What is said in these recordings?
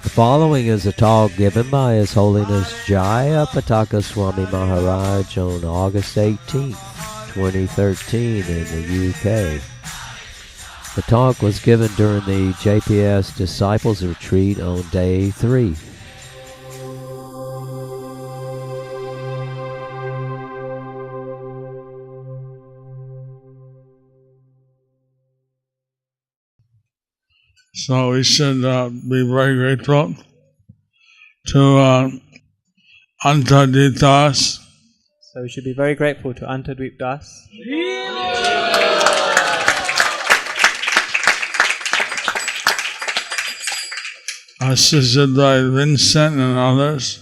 The following is a talk given by His Holiness Jayapataka Swami Maharaj on August 18, 2013 in the UK. The talk was given during the JPS Disciples Retreat on day 3. So we should be very grateful to Antadip Das. So we should be very grateful to Antadip Das. Assisted by Vincent and others.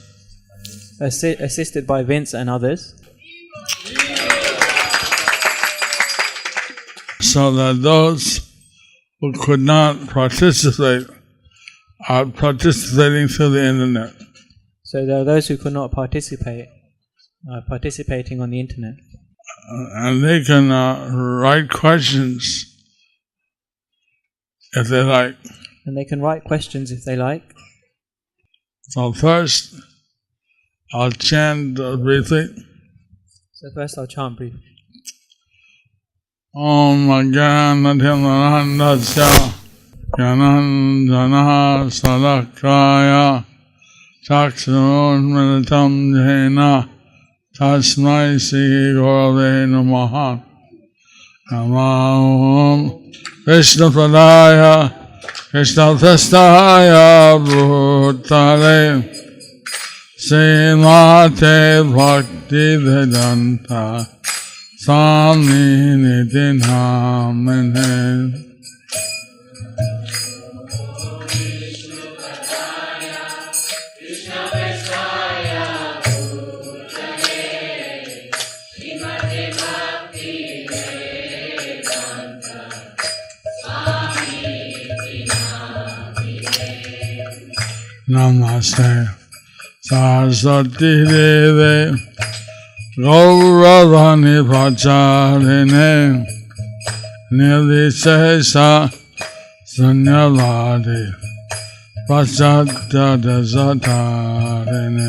Assisted by Vince and others. So that those who could not participate are participating through the internet. So there are those who could not participate, participating on the internet. And they can write questions if they like. And they can write questions if they like. So first, I'll chant briefly. So first I'll chant briefly. Om Jnanatimirandasya Jnanandana Salakaya Chakshurunmilitam Jena Tasmai Sri Gurave Namaha Namah Vishnu Padaya Krishna Prestaya Bhutale Srimate Bhakti Vedanta Swami Niti Namane. Namaste Saraswati Deve Gauravani Pracharine Nirvishesha Sunyavadi Prachadya Dasatarine.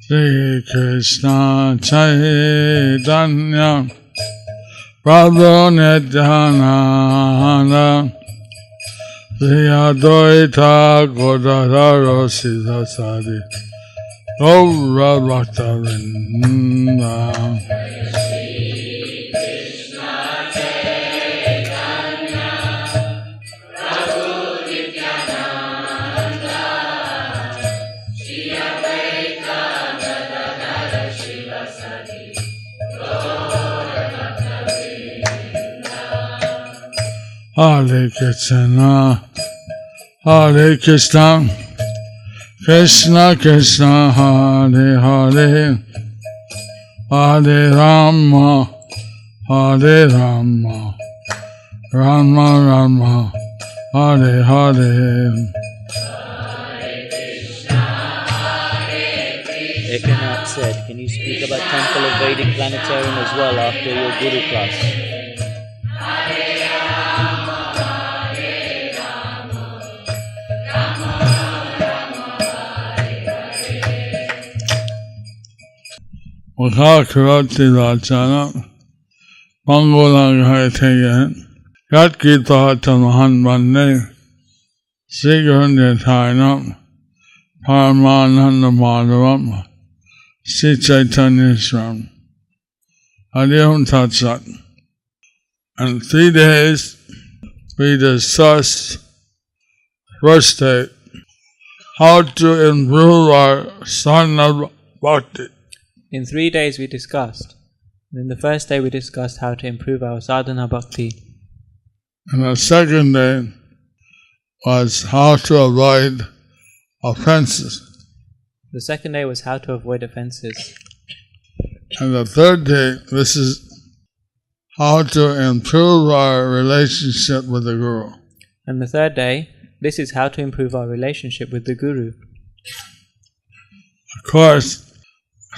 Shri Krishna Chaitanya Prabhu Nityananda Shri Advaita Gadadhara Siddhasari Gaura Bhaktavinda. Hare Krishna, Hare Krishna, Krishna Krishna, Hare Hare, Hare Rama, Hare Rama, Rama Rama, Hare Hare. Ekanath said, can you speak about Temple of Vedic Planetarium as well after your Guru class? Mukhakarati Rachana Mangolaghaitayan Yat Gita Tamahan Bande Sigaranyatainam Paramananda Madhavam Sri Chaitanya Sram Adiyam Tatsat. In 3 days we discussed first day how to improve our sadhana bhakti. In 3 days we discussed. In the first day we discussed how to improve our sadhana bhakti. And the second day was how to avoid offenses. The second day was how to avoid offenses. And the third day, this is how to improve our relationship with the Guru. And the third day, this is how to improve our relationship with the Guru. Of course,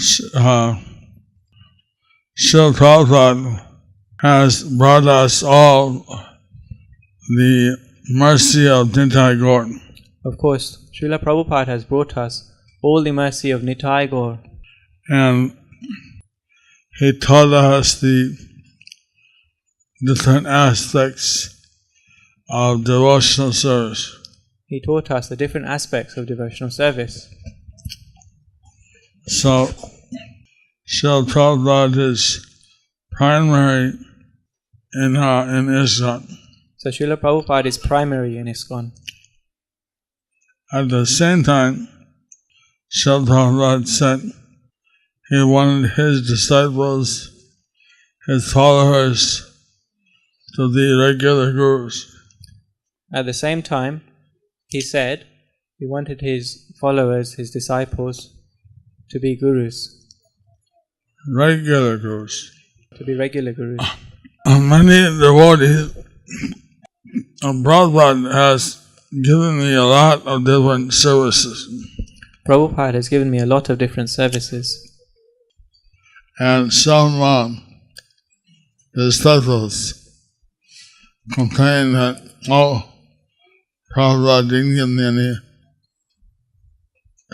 Srila Prabhupada has brought us all the mercy of Nitai Gaur. Of course, Srila Prabhupada has brought us all the mercy of Nitai Gaur. And he taught us the different aspects of devotional service. He taught us the different aspects of devotional service. So, Srila Prabhupada is primary in ISKCON. So Srila Prabhupada is primary in ISKCON. At the same time, Srila Prabhupada said he wanted his disciples, his followers, to be regular gurus. At the same time, he said he wanted his followers, his disciples, to be gurus. Regular gurus. To be regular gurus. Many devotees, Prabhupada has given me a lot of different services. Prabhupada has given me a lot of different services. And some disciples complain that, Prabhupada didn't give me any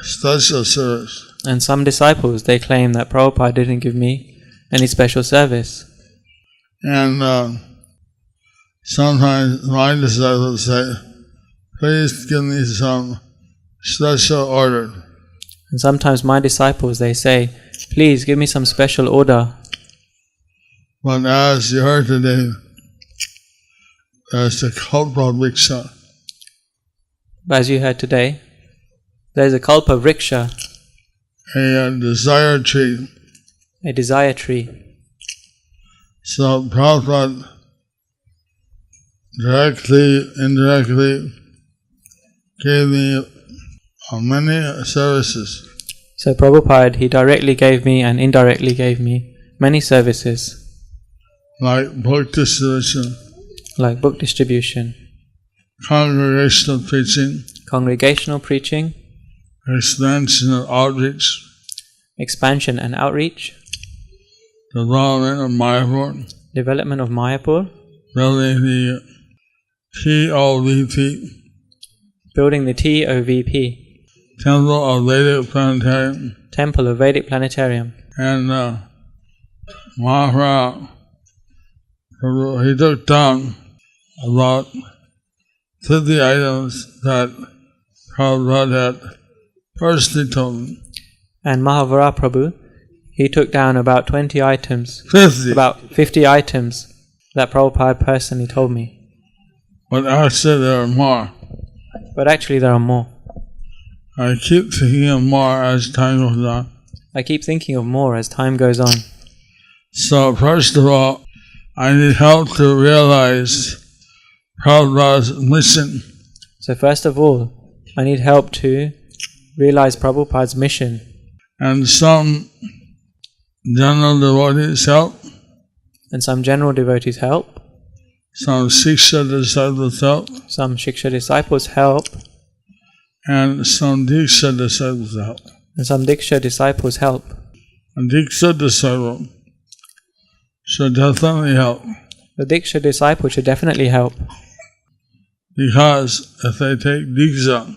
special service. And some disciples, they claim that Prabhupada didn't give me any special service. And sometimes my disciples say, please give me some special order. And sometimes my disciples, they say, please give me some special order. But as you heard today, there's a kalpa vriksha. As you heard today, there's a kalpa vriksha, a desire tree. A desire tree. So Prabhupada directly, indirectly gave me many services. So Prabhupada, he directly gave me and indirectly gave me many services. Like book distribution. Like book distribution. Congregational preaching. Congregational preaching. Expansion and outreach. Expansion and outreach. Development of Mayapur. Development of Mayapur. Building the TOVP. Building the TOVP. Temple of Vedic Planetarium. Temple of Vedic Planetarium. And Maharaj, he took down about 50 items that Prabhupada had personally told me. And Mahavara Prabhu, he took down about 20 items. 50. About 50 items that Prabhupada personally told me. But actually there are more. But actually there are more. I keep thinking of more as time goes on. I keep thinking of more as time goes on. So first of all, I need help to realize Prabhupada's mission. So first of all, I need help to realize Prabhupada's mission. And some general devotees help. And some general devotees help. Some Shiksha disciples help. Some Shiksha disciples help. And some Diksha disciples help. And some Diksha disciples help. A Diksha disciple should definitely help. The Diksha disciple should definitely help. Because if they take Diksha,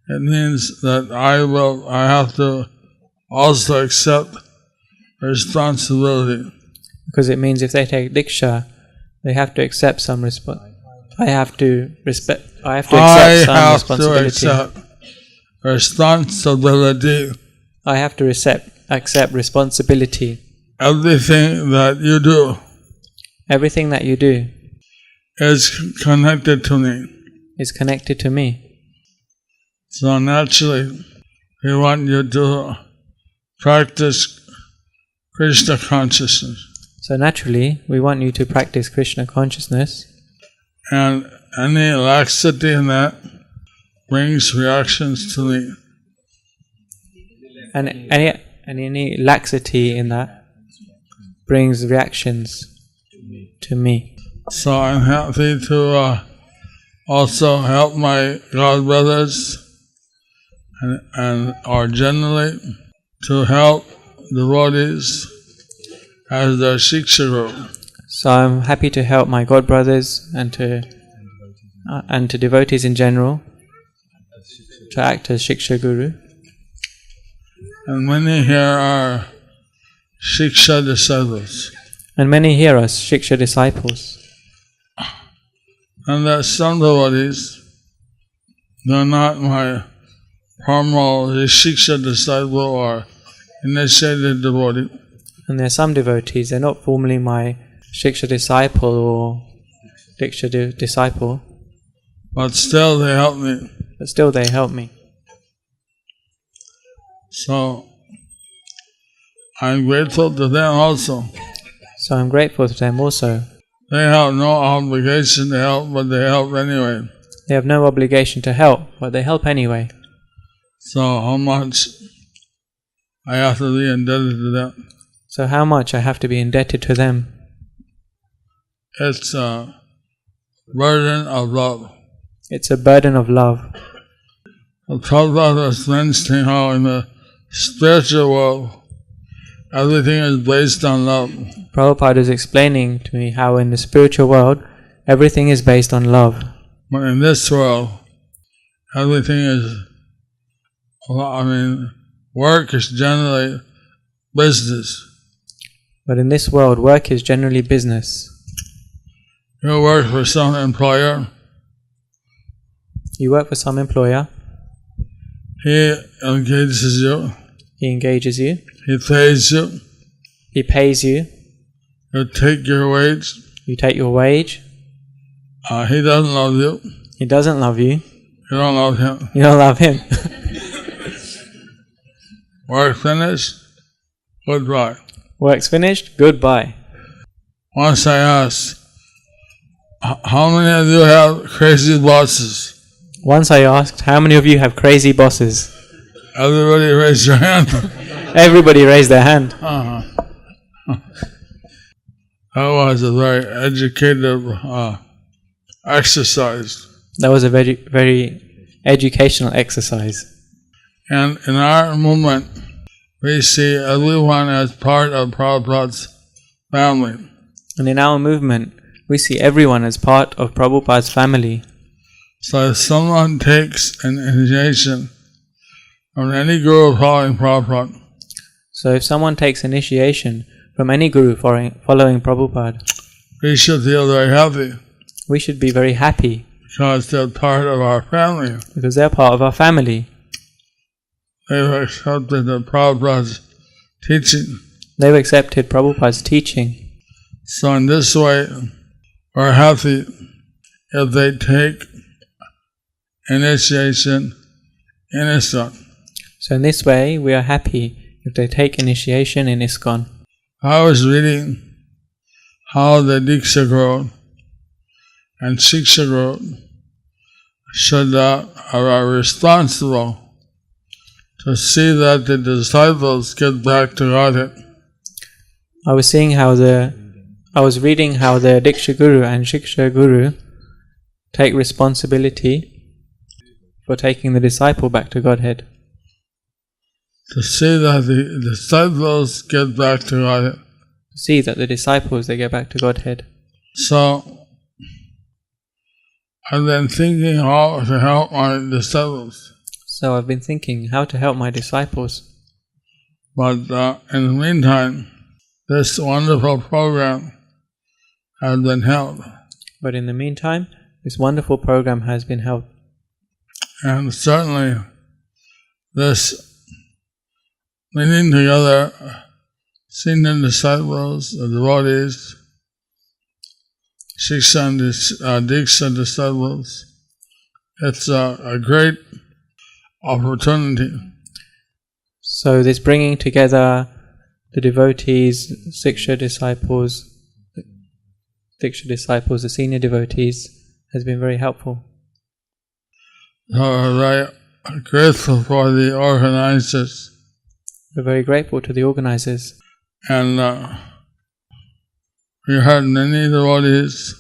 it means that I have to also accept responsibility. Because it means if they take Diksha, they have to accept some I have to accept responsibility. I have to accept responsibility. Everything that you do. Everything that you do. Is connected to me. Is connected to me. So naturally, we want you to practice Krishna consciousness. So naturally, we want you to practice Krishna consciousness. And any laxity in that brings reactions to me. And any laxity in that brings reactions to me. So I'm happy to also help my God brothers and or generally to help devotees as their Shiksha guru. So I'm happy to help my God brothers and to devotees in general to act as Shiksha Guru. And many here are Shiksha disciples. And many here are Shiksha disciples. And that some devotees, they're not my formal Shiksha disciple or initiated devotee. And there are some devotees, they're not formally my Shiksha disciple or Diksha disciple, But still they help me. but still they help me. So I'm grateful to them also. So I'm grateful to them also. They have no obligation to help, but they help anyway. They have no obligation to help, but they help anyway. So how much I have to be indebted to them? So how much I have to be indebted to them? It's a burden of love. It's a burden of love. Prabhupada was mentioning how in the spiritual world, everything is based on love. Prabhupada is explaining to me how in the spiritual world, everything is based on love. But in this world, everything is, work is generally business. But in this world, work is generally business. You work for some employer. You work for some employer. He engages you. He engages you. He pays you. He pays you. You take your wage. You take your wage. He doesn't love you. He doesn't love you. You don't love him. You don't love him. Work finished. Goodbye. Work's finished. Goodbye. Once I asked, how many of you have crazy bosses? Once I asked, how many of you have crazy bosses? Everybody raised your hand. Everybody raised their hand. That was a very educative exercise. That was a very, very educational exercise. And in our movement, we see everyone as part of Prabhupada's family. And in our movement, we see everyone as part of Prabhupada's family. So if someone takes an initiation from any guru following Prabhupada, So if someone takes initiation from any guru following Prabhupada, we should feel very happy we should be very happy because they're part of our family. because they're part of our family. They've accepted the Prabhupada's teaching. They've accepted Prabhupada's teaching. So in this way, we're happy if they take initiation in ISKCON. So in this way, we are happy if they take initiation in ISKCON. I was reading how the Diksha Guru and Shiksha Guru are responsible to see that the disciples get back to Godhead. I was reading how the Diksha Guru and Shiksha Guru take responsibility for taking the disciple back to Godhead. To see that the disciples get back to Godhead. See that the disciples, they get back to Godhead. So, I've been thinking how to help my disciples. So I've been thinking how to help my disciples. But in the meantime, this wonderful program has been held. But in the meantime, this wonderful program has been held. And certainly, this meeting together, senior disciples, the devotees, Shiksha and Diksha disciples, it's a great opportunity. So this bringing together the devotees, Shiksha disciples, the senior devotees, has been very helpful. So we're very grateful for the organizers. We're very grateful to the organizers. And we heard many devotees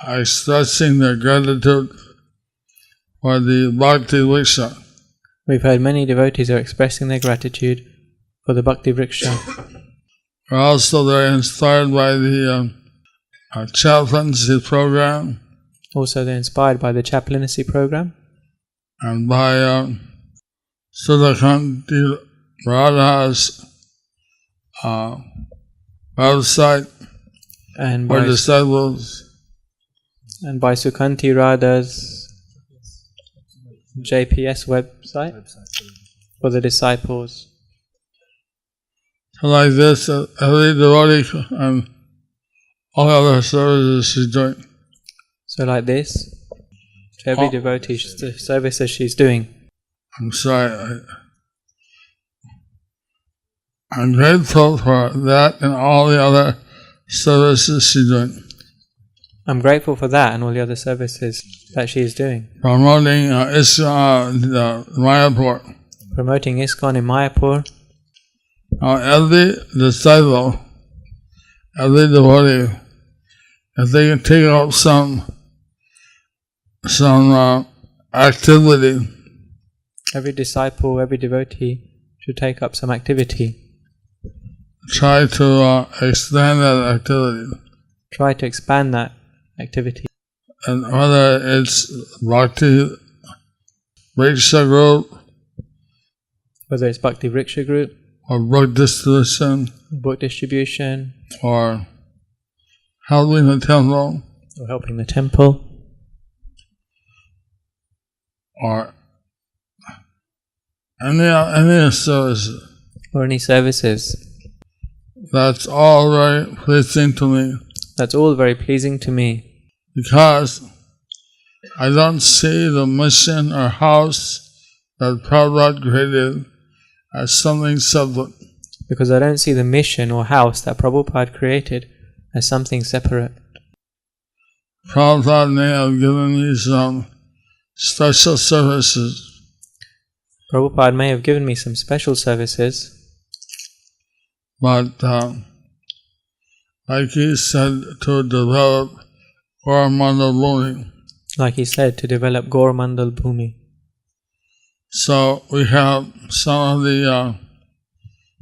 expressing their gratitude for the Bhakti Vriksha. We've heard many devotees are expressing their gratitude for the Bhakti Vriksha. We're also very inspired by the chaplaincy program Also, they're inspired by the chaplaincy program and by Sudhakanti Radha's website and for by disciples. Sukhanti Radha's JPS website for the disciples. So like this, every devotee and all other services she's doing. So like this, to every devotee, the services she's doing. I'm sorry. I'm grateful for that and all the other services she's doing. I'm grateful for that and all the other services that she is doing. Promoting ISKCON Mayapur. Promoting ISKCON in Mayapur. Every disciple, every devotee, if they can take up some activity, every disciple, every devotee should take up some activity. Try to expand that activity. Try to expand that activity. And whether it's Bhakti Vriksha group, whether it's Bhakti Vriksha group, or book distribution, or helping the temple, or any services. Or any services. That's all very pleasing to me. That's all very pleasing to me. Because I don't see the mission or house that Prabhupada created as something separate. Because I don't see the mission or house that Prabhupada created as something separate. Prabhupada may have given me some special services. Prabhupada may have given me some special services. But like he said, to develop Gaur-mandal Bhumi. Like he said, to develop Gaur-mandal Bhumi. So we have some of the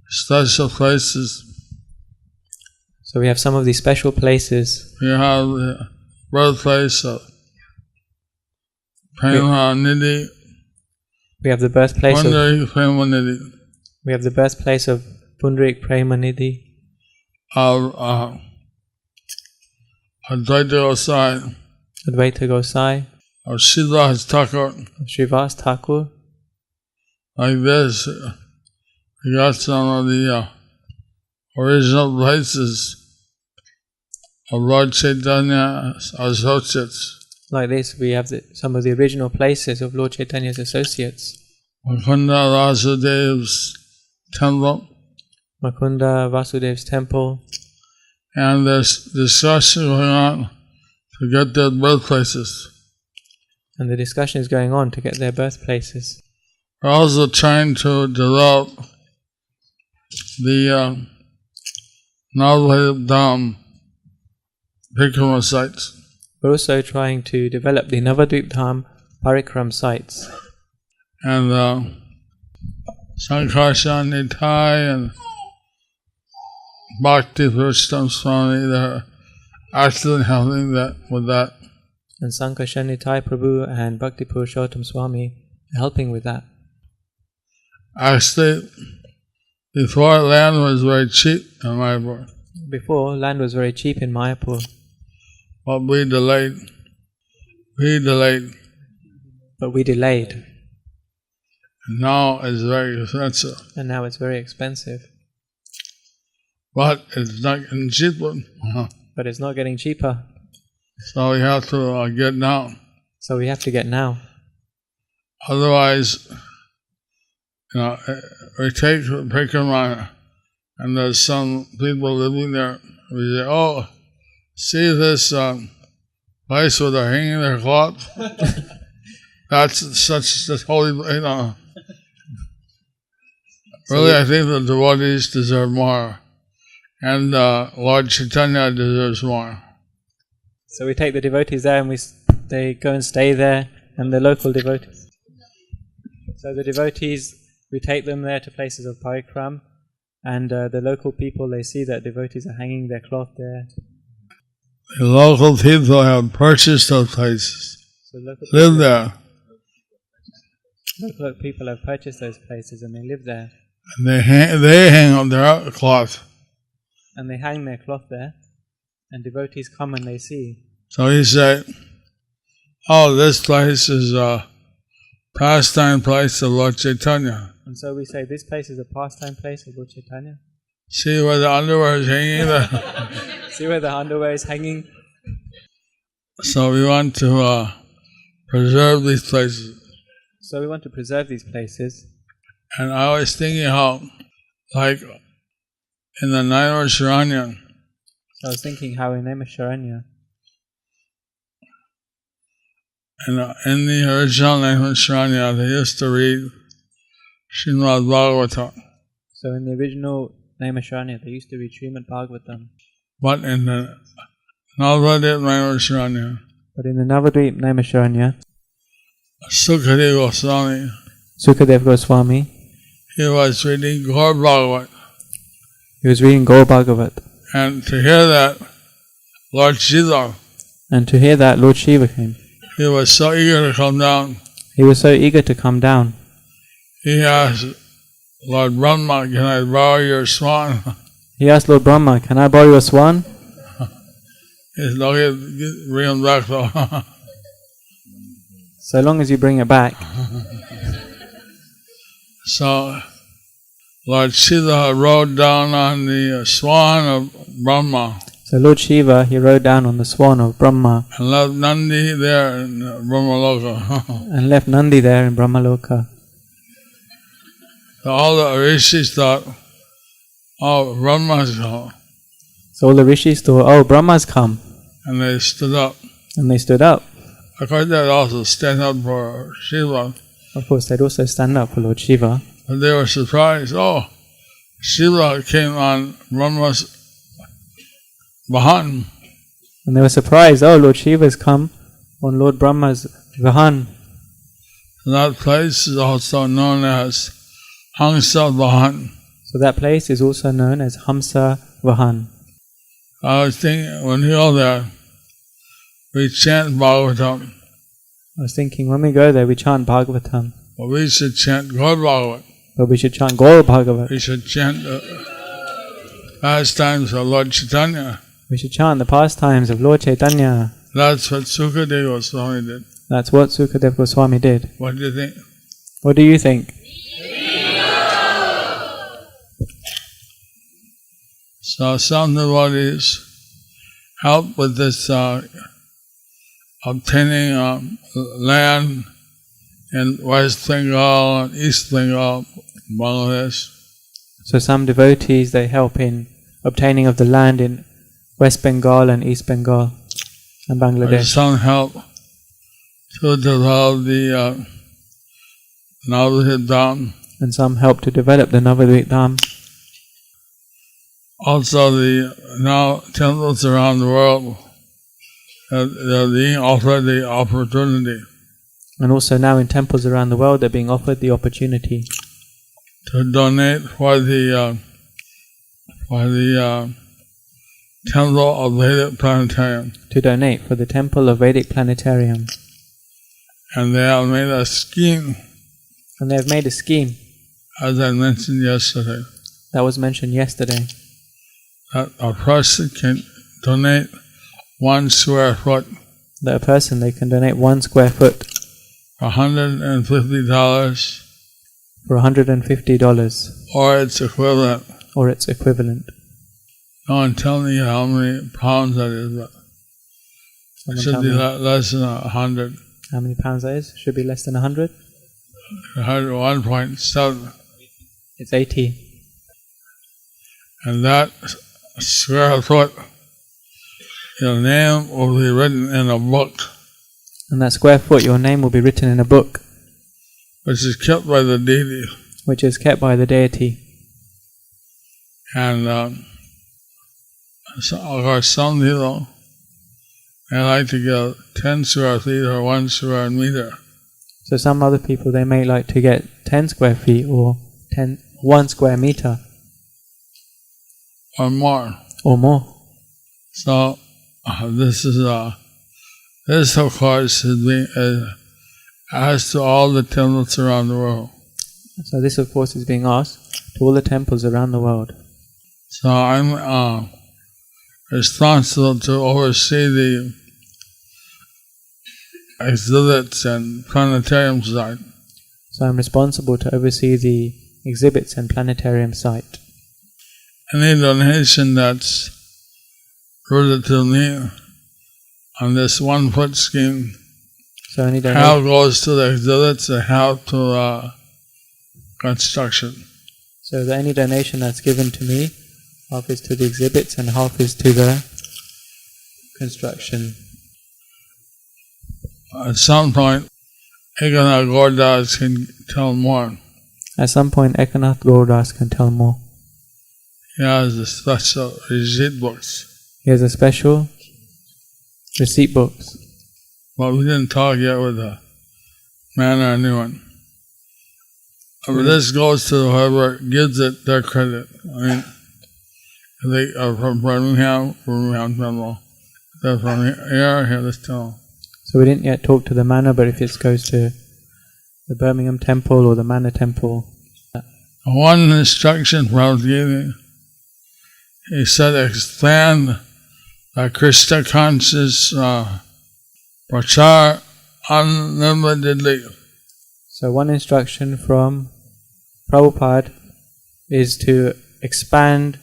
special places. So we have some of these special places. We have the birthplace of Premanidhi. We have the birthplace Pundarik Premanidhi. We have the birthplace of Pundarik Premanidhi. Of Advaita Gosai. Advaita Gosai. Of Srivas Thakur. Srivas Thakur. Like this, we got some of the original places of Lord Chaitanya's associates. Like this, we have some of the original places of Lord Chaitanya's associates. Mukunda Vasudev's temple. Mukunda Vasudev's temple. And there's discussion going on to get their birthplaces. And the discussion is going on to get their birthplaces. We're also trying to develop the Navadvip Dham Parikrama sites. We're also trying to develop the Navadvip Dham Parikram sites. And Sankarshan Nitai and Bhakti Purushottam Swami, they're actually helping with that. And Sankarshan Nitai Prabhu and Bhakti Purushottam Swami are helping with that. Actually, before land was very cheap in Mayapur. Before, land was very cheap in Mayapur. But we delayed. But we delayed. And now it's very expensive. And now it's very expensive. But it's not getting cheaper. But it's not getting cheaper. So we have to get now. So we have to get now. Otherwise, we take Parikrama and there's some people living there. We say, oh, see this place where they're hanging their cloth? That's holy, Really, I think the devotees deserve more and Lord Chaitanya deserves more. So we take the devotees there and they go and stay there, and the local devotees. So the devotees, we take them there to places of parikram, and the local people, they see that devotees are hanging their cloth there. The local people have purchased those places, So live there, local people have purchased those places and they live there. and they hang up their cloth. And they hang their cloth there, and devotees come and they see. So he said, "Oh, this place is a pastime place of Lord Chaitanya. And so we say, this place is a pastime place of Lord Chaitanya. See where the underwear is hanging there." See where the underwear is hanging? So we want to preserve these places. So we want to preserve these places. And I was thinking how, like, in the Naimisharanya, I was thinking how in Naimisharanya, in the original Naimisharanya, they used to read Srimad Bhagavatam. so in the original Naimisharanya, they used to read Srimad Bhagavatam. But in the Navadip Naimisharanya, But in the Navadvip Naimisharanya, Sukadeva Goswami, Sukadev Goswami, he was reading Gaur Bhagavat. he was reading Gaur Bhagavat. And to hear that, Lord Shiva, And to hear that, Lord Shiva came. he was so eager to come down. He was so eager to come down. He asked Lord Brahma, "Can I borrow your swan?" He asked Lord Brahma, "Can I borrow your swan?" He said, "Okay, bring him back though." So long as you bring it back. So Lord Shiva rode down on the swan of Brahma So Lord Shiva, he rode down on the swan of Brahma and left Nandi there in Brahmaloka. and left Nandi there in Brahmaloka. So all the rishis thought, "Oh, Brahma's come," So all the rishis thought, "Oh, Brahma's come." and they stood up. And they stood up. Of course, they'd also stand up for Shiva, Of course, they'd also stand up for Lord Shiva. but they were surprised. Oh, Shiva came on Brahma's Vahan. And they were surprised, "Oh, Lord Shiva's come on Lord Brahma's Vahan." That place is also known as Hamsa Vahan. So that place is also known as Hamsa Vahan. I was thinking, when we go there, we chant Bhagavatam, I was thinking, when we go there, we chant Bhagavatam. but we should chant Gaur Bhagavat. But we should chant Gaur Bhagavat. We should chant the pastimes of Lord Chaitanya. We should chant the pastimes of Lord Chaitanya. That's what Sukadeva Goswami did. That's what Sukadev Goswami did. What do you think? What do you think? So some devotees help with this obtaining land in West Bengal and East Bengal, Bangladesh. So some devotees, they help in obtaining of the land in West Bengal and East Bengal and There's Bangladesh. some help to develop the Navadvip Dham. And some help to develop the Navadvip Dham. Also, the now temples around the world, they're being offered the opportunity And also now in temples around the world, they're being offered the opportunity to donate for the temple of Vedic Planetarium. to donate for the Temple of Vedic Planetarium. And they have made a scheme, And they have made a scheme as I mentioned yesterday, that was mentioned yesterday, that a person can donate 1 square foot that a person, they can donate 1 square foot for $150 for $150 or its equivalent. or its equivalent. No one tell me how many pounds that is, but it Someone should tell be me less than 100. how many pounds that is? Should be less than 100? 101.7. It's 80. And that square foot, your name will be written in a book, And that square foot, your name will be written in a book, which is kept by the deity. which is kept by the deity. And So, of course, some people, they like to get 10 square feet or 1 square meter. So some other people, they may like to get 10 square feet or 1 square meter. Or more. Or more. So, this of course is being asked to all the temples around the world. So this of course is being asked to all the temples around the world. So I'm responsible to oversee the exhibits and planetarium site. So I'm responsible to oversee the exhibits and planetarium site. Any donation that's rooted to me on this 1 foot scheme, so any half goes to the exhibits and half to construction. So that any donation that's given to me, half is to the exhibits and half is to the construction. At some point, Ekanath Gordas can tell more. At some point, Ekanath Gordas can tell more. He has a special receipt books. He has a special receipt books. But we didn't talk yet with the man or anyone. But this goes to whoever gives it their credit. I mean, if they are from Birmingham Temple. If they're from here, let's tell them. So we didn't yet talk to the manor, but if it goes to the Birmingham Temple or the Manor Temple. One instruction Prabhupada gave me, he said, expand the Krishna conscious prachar unlimitedly. So one instruction from Prabhupada is to expand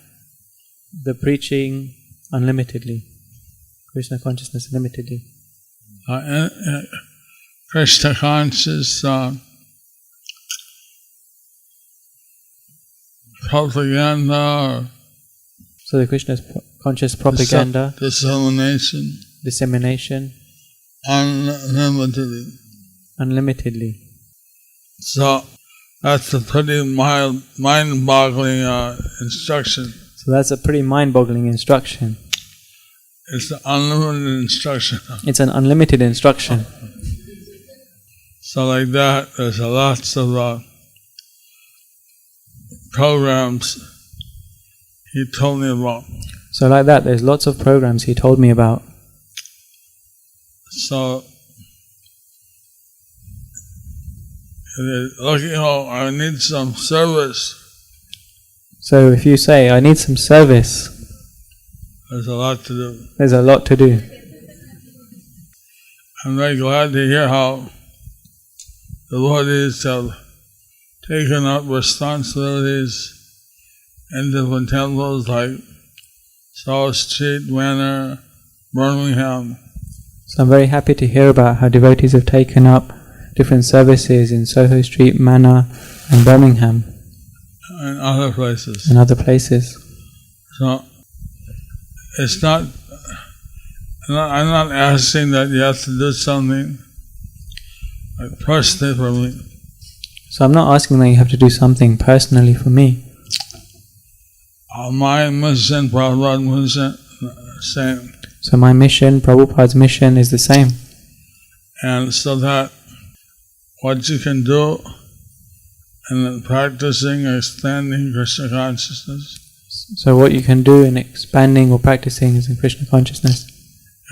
the preaching unlimitedly, Krishna consciousness unlimitedly. Krishna conscious propaganda. So the Krishna conscious propaganda, dissemination, unlimitedly. So that's a pretty mind-boggling instruction. So that's a pretty mind-boggling instruction. It's an unlimited instruction. It's an unlimited instruction. So like that, there's lots of programs he told me about. So like that, there's lots of programs he told me about. So, I need some service. So if you say, I need some service, there's a lot to do. There's a lot to do. I'm very glad to hear how the devotees have taken up responsibilities in different temples like South Street, Manor, Birmingham. So I'm very happy to hear about how devotees have taken up different services in Soho Street, Manor and Birmingham. And other places. And other places. So, it's not, I'm not asking that you have to do something like personally for me. So I'm not asking that you have to do something personally for me. My mission, Prabhupada's mission, same. So my mission, Prabhupada's mission is the same. And so that what you can do in practicing or expanding Krishna consciousness. So what you can do in expanding or practicing is in Krishna consciousness.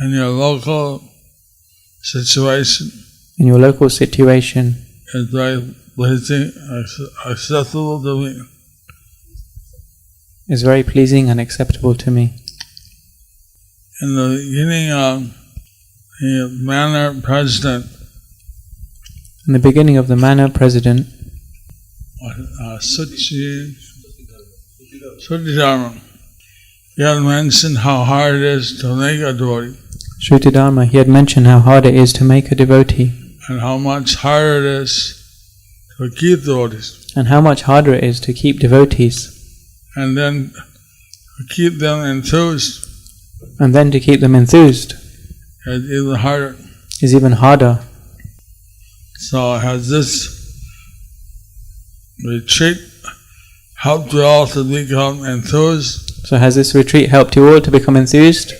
In your local situation. In your local situation. Is very pleasing, acceptable to me. Is very pleasing and acceptable to me. In the beginning of the Manor President. In the beginning of the Manor President. Shrutidharma. He had mentioned how hard it is to make a devotee. Shrutidharma, he had mentioned how hard it is to make a devotee. And how much harder it is to keep devotees. And how much harder it is to keep devotees. And then to keep them enthused. And then to keep them enthused. Is even harder. Is even harder. So has this retreat helped you all to become enthused So has this retreat helped you all to become enthused?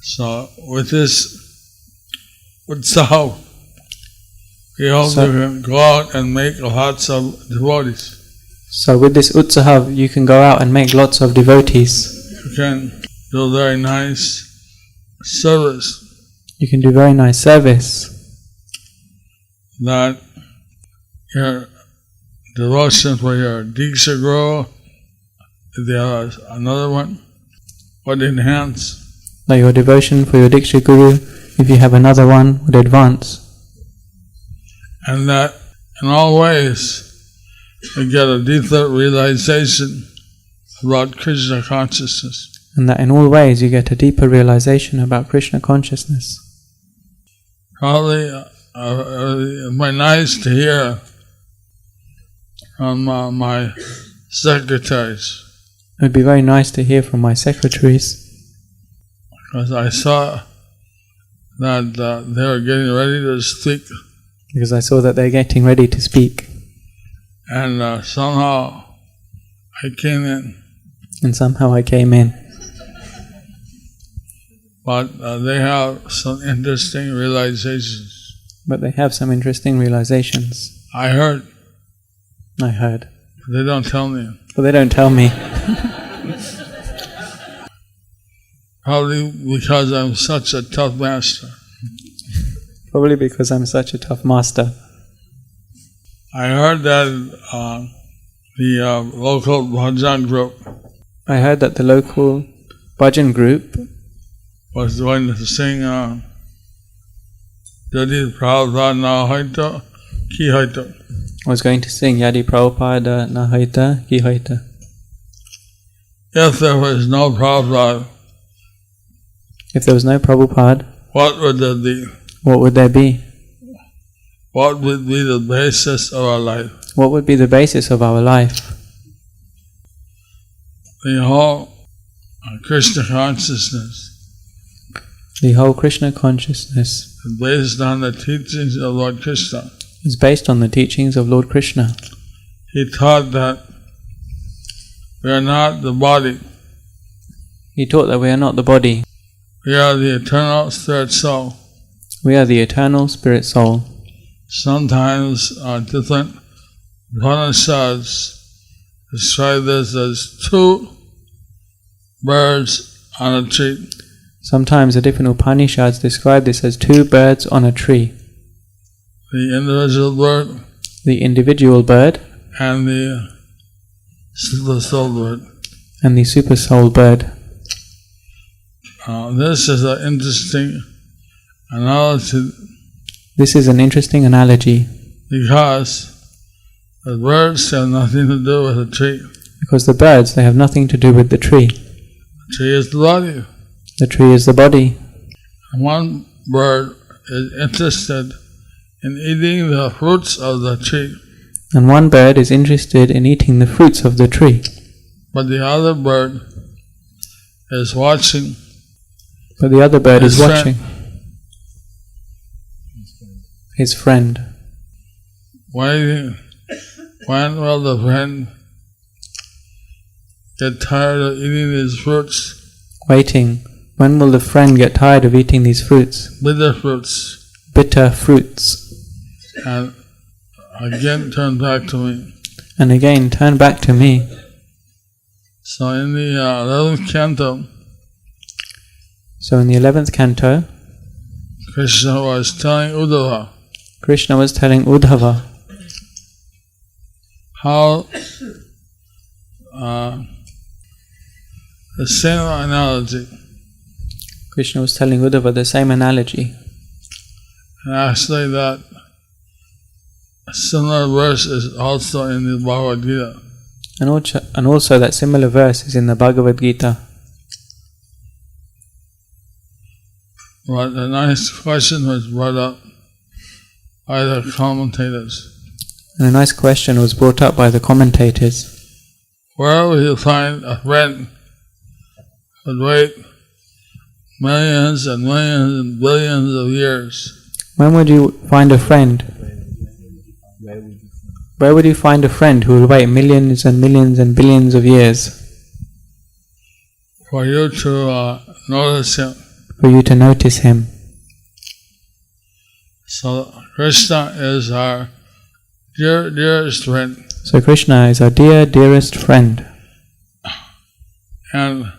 So with this utsaha, we hope So- you can go out and make lots of devotees. So with this utsaha, you can go out and make lots of devotees. You can do very nice service You can do very nice service. that your devotion for your Diksha Guru, if there is another one, would enhance. Like your devotion for your Diksha Guru, if you have another one, would advance. And that in all ways you get a deeper realization about Krishna consciousness. And that in all ways you get a deeper realization about Krishna consciousness. Probably it might be nice to hear from my secretaries, It would be very nice to hear from my secretaries, because I saw that they were getting ready to speak, because I saw that they're getting ready to speak. and somehow I came in, And somehow I came in. but they have some interesting realizations. But they have some interesting realizations. I heard, I heard. but they don't tell me. But they don't tell me. Probably because I'm such a tough master. Probably because I'm such a tough master. I heard that the local bhajan group I heard that the local bhajan group was going to sing Jadi Prabhupada Na Haita Ki Haita. was going to sing Yadi Prabhupada Na Haita Ki Haita. If there was no Prabhupada, If there was no Prabhupada, what would there be? what would there be? What would be the basis of our life? What would be the basis of our life? The whole Krishna consciousness The whole Krishna consciousness is based on the teachings of Lord Krishna. is based on the teachings of Lord Krishna. He taught that we are not the body, He taught that we are not the body. we are the eternal spirit soul. We are the eternal spirit soul. Sometimes different Upanishads describe this as two birds on a tree. Sometimes the different Upanishads describe this as two birds on a tree. The individual bird The individual bird and the super soul bird. and the super soul bird. This is an interesting analogy This is an interesting analogy because the birds have nothing to do with the tree. because the birds, they have nothing to do with the tree. The tree is the body. The tree is the body. One bird is interested in eating the fruits of the tree, And one bird is interested in eating the fruits of the tree. but the other bird is watching. But the other bird is His friend. watching. His friend. Waiting. When will the friend get tired of eating these fruits? Waiting. When will the friend get tired of eating these fruits? Bitter fruits. Bitter fruits. And again turn back to me. And again turn back to me. So in the 11th canto, So in the 11th canto, Krishna was telling Uddhava Krishna was telling Uddhava how the same analogy, Krishna was telling Uddhava the same analogy. and actually that a similar verse is also in the Bhagavad Gita. And also that similar verse is in the Bhagavad Gita. But a nice question was brought up by the commentators. And a nice question was brought up by the commentators. Where will you find a friend who would wait millions and millions and billions of years When would you find a friend? Where would you find a friend who will wait millions and millions and billions of years for you to notice him? For you to notice him. So Krishna is our dearest friend. So Krishna is our dearest friend. And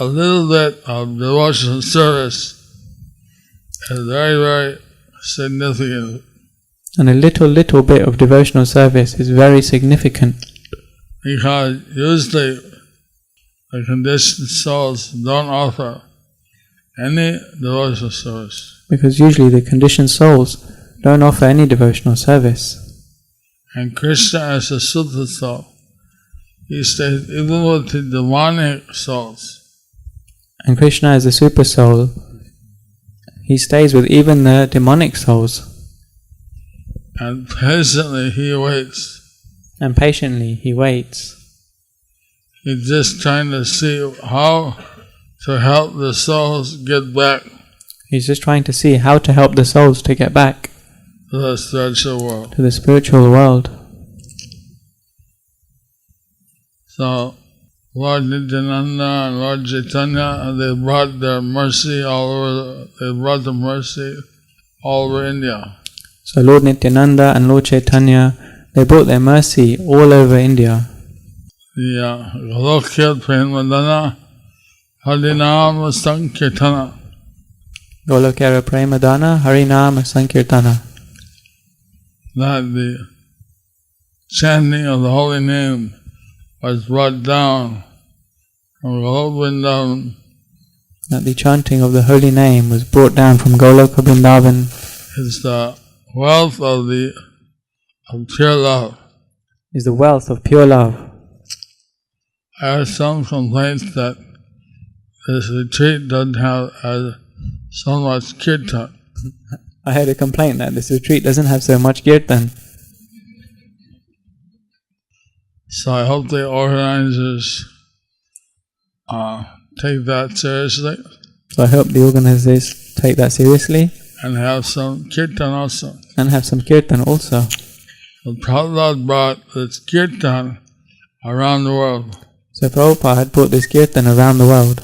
a little bit of devotional service is very, very significant. And a little bit of devotional service is very significant. Because usually the conditioned souls don't offer any devotional service. Because usually the conditioned souls don't offer any devotional service. And Krishna as a Sutra soul, he stays even with the demonic souls. And Krishna as a super soul, he stays with even the demonic souls. And patiently he waits. And patiently he waits. He's just trying to see how to help the souls get back. He's just trying to see how to help the souls to get back to the spiritual world. To the spiritual world. So Lord Nityananda and Lord Chaitanya, they brought their mercy all over. They brought the mercy all over India. So Lord Nityananda and Lord Chaitanya, they brought their mercy all over India. The Golokya Premadana Harinama Sankirtana. Golokya Premadana Harinama Sankirtana. That the chanting of the holy name was brought down from Golok That the chanting of the holy name was brought down from Goloka Vrindavan. Is the wealth of pure love. Is the wealth of pure love. I have some complaints that this retreat doesn't have so much kirtan. I had a complaint that this retreat doesn't have so much kirtan. So I hope the organizers take that seriously. So I hope the organizers take that seriously. And have some kirtan also. And have some kirtan also. So Prabhupada brought this kirtan around the world. So Prabhupada had brought this kirtan around the world.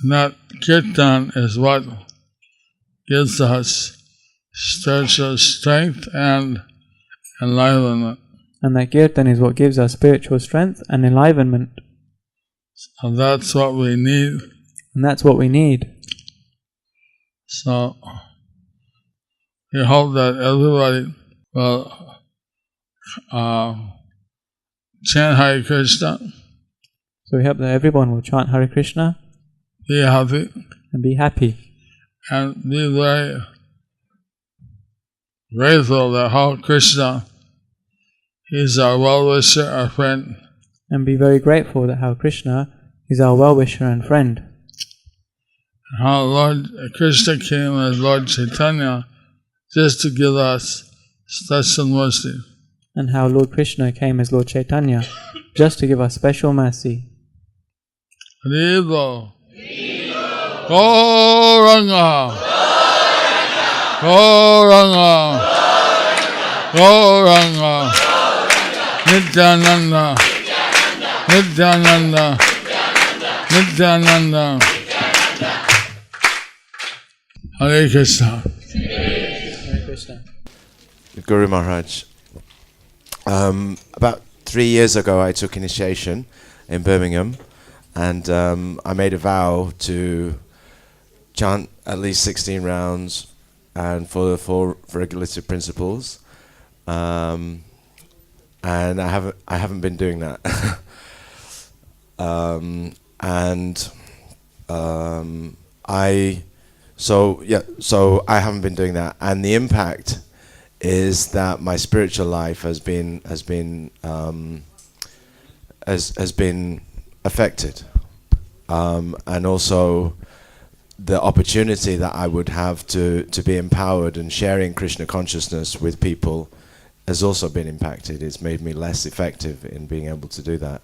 And that kirtan is what gives us spiritual strength and enlivenment. And that kirtan is what gives us spiritual strength and enlivenment. And that's what we need. And that's what we need. So we hope that everybody will chant Hare Krishna. So we hope that everyone will chant Hare Krishna. Be happy. And be happy. And be very grateful that how Krishna is our well-wisher, our friend. And be very grateful that how Krishna is our well-wisher and friend. How Lord Krishna came as Lord Chaitanya just to give us special mercy. And how Lord Krishna came as Lord Chaitanya just to give us special mercy. Haribo. Gauranga. Gauranga. Gauranga. Nityananda. Nityananda. Nityananda. Hare Krishna. Hare Krishna. Guru Maharaj, about 3 years ago I took initiation in Birmingham, and I made a vow to chant at least 16 rounds and follow the 4 regulative principles, and I haven't been doing that. So I haven't been doing that, and the impact is that my spiritual life has been affected, and also the opportunity that I would have to be empowered and sharing Krishna consciousness with people has also been impacted. It's made me less effective in being able to do that.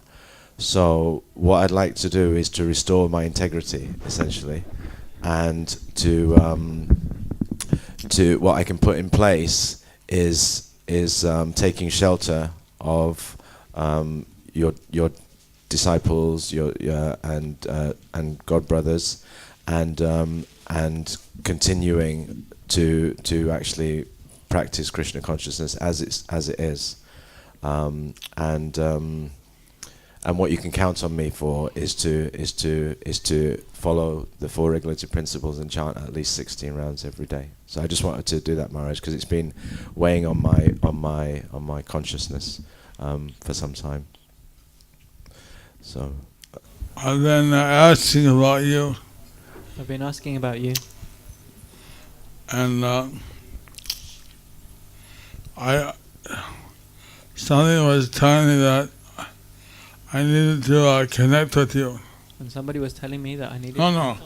So what I'd like to do is to restore my integrity, essentially, and to what I can put in place is taking shelter of your disciples, your and God brothers, and continuing to actually practice Krishna consciousness as it is, and what you can count on me for is to follow the 4 regulative principles and chant at least 16 rounds every day. So I just wanted to do that, Maharaj, because it's been weighing on my consciousness for some time. So I've been asking about you, I've been asking about you, and something was telling me that I needed to connect with you. and somebody was telling me that I needed. No.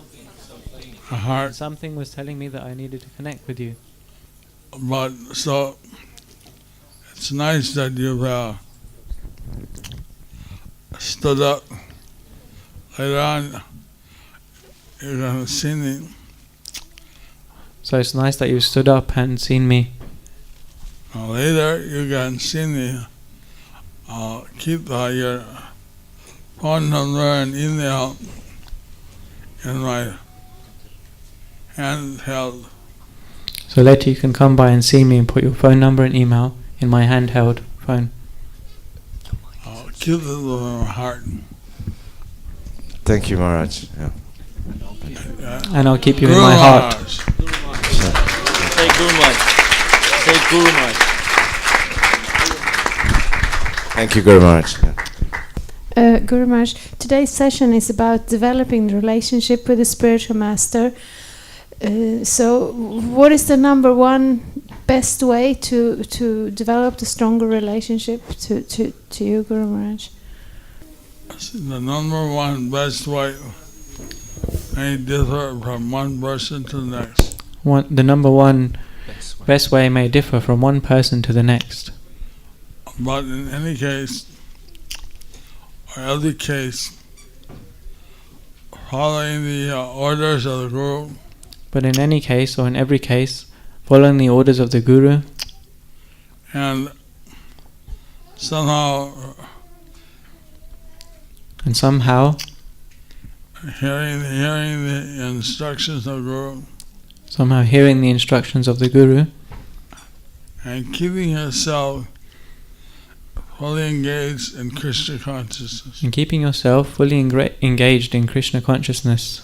A heart. Something was telling me that I needed to connect with you. But so it's nice that you've stood up. Later on, you're going to see me. So it's nice that you stood up and seen me. Later, you can see me. I'll keep your phone number and email in my handheld. So later you can come by and see me and put your phone number and email in my handheld phone. I'll keep it in my heart. thank you, Maharaj. Yeah. And I'll keep you in Guru my heart. Maharaj. Say Guru Maharaj. Say Guru Maharaj. Thank you, Guru Maharaj. Yeah. Guru Maharaj, today's session is about developing the relationship with the spiritual master. So, what is the number one best way to develop the stronger relationship to you, Guru Maharaj? The number one best way may differ from one person to the next. The number one best way may differ from one person to the next. But in any case, or every case, following the orders of the Guru, But in any case, or in every case, following the orders of the Guru, and somehow hearing the instructions of the Guru, and keeping yourself fully engaged in Krishna consciousness. and keeping yourself fully engaged in Krishna consciousness.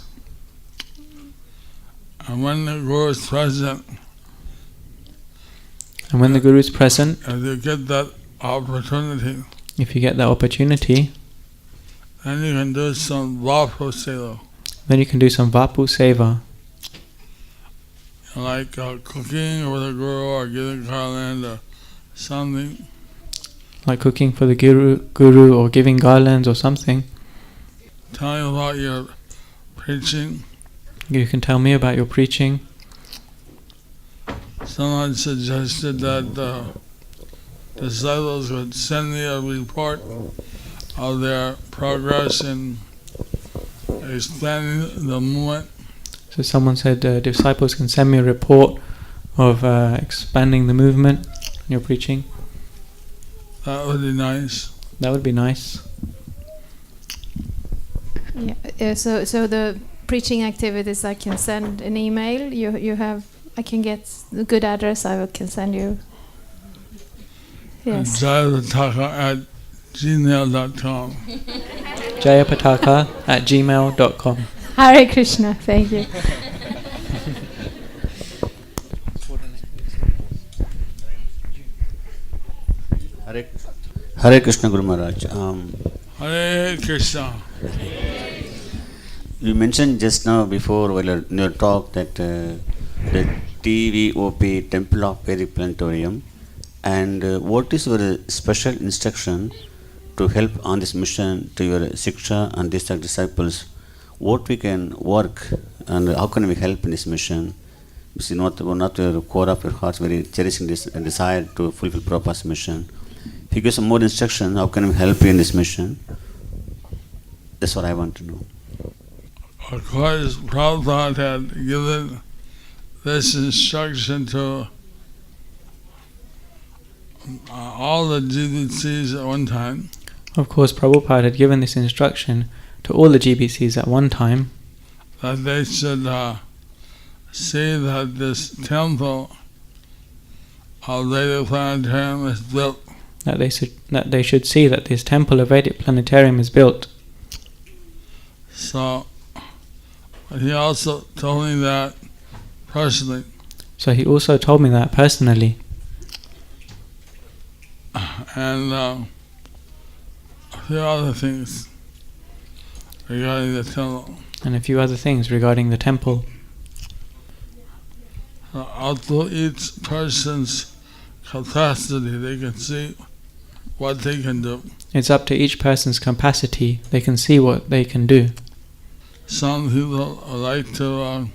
And when the Guru is present, If you get that opportunity, then you can do some vapu seva, then you can do some vapu seva, like cooking with the Guru or giving garland or something. like cooking for the Guru or giving garlands or something. Tell me about your preaching. You can tell me about your preaching. Someone suggested that disciples would send me a report of their progress in expanding the movement. So someone said disciples can send me a report of expanding the movement in your preaching. That would be nice. That would be nice. Yeah. So the preaching activities, I can send an email. You have. I can get a good address. I can send you. Yes. Jayapataka@gmail.com. Jayapataka@gmail.com. Hare Krishna. Thank you. Hare Krishna Guru Maharaj. Hare Krishna. You mentioned just now before while in your talk that the TVOP, Temple of Vedic Planetarium, and what is your special instruction to help on this mission to your Siksha and district disciples? What we can work and how can we help in this mission? This is not the core of your hearts, very cherishing this desire to fulfill Prabhupada's mission. If you give some more instruction, how can we help you in this mission? That's what I want to know. Of course, Prabhupada had given this instruction to all the GBCs at one time. Of course, Prabhupada had given this instruction to all the GBCs at one time, that they should see that this temple of Vedic Planetarium is built. that they should see that this temple of Vedic Planetarium is built. So he also told me that personally. So he also told me that personally. And a few other things regarding the temple. And a few other things regarding the temple. Out to each person's capacity, they can see what they can do. It's up to each person's capacity. They can see what they can do. Some people like to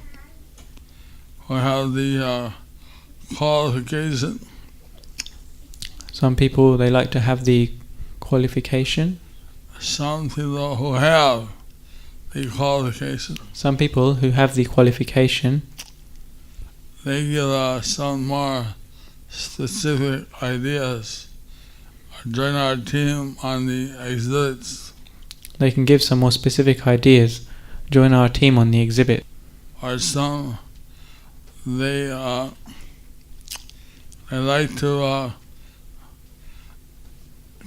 have the qualification. Some people, they like to have the qualification. Some people who have the qualification, Some people who have the qualification, they give some more specific ideas. Join our team on the exhibits. they can give some more specific ideas. Join our team on the exhibit. Or some, they like to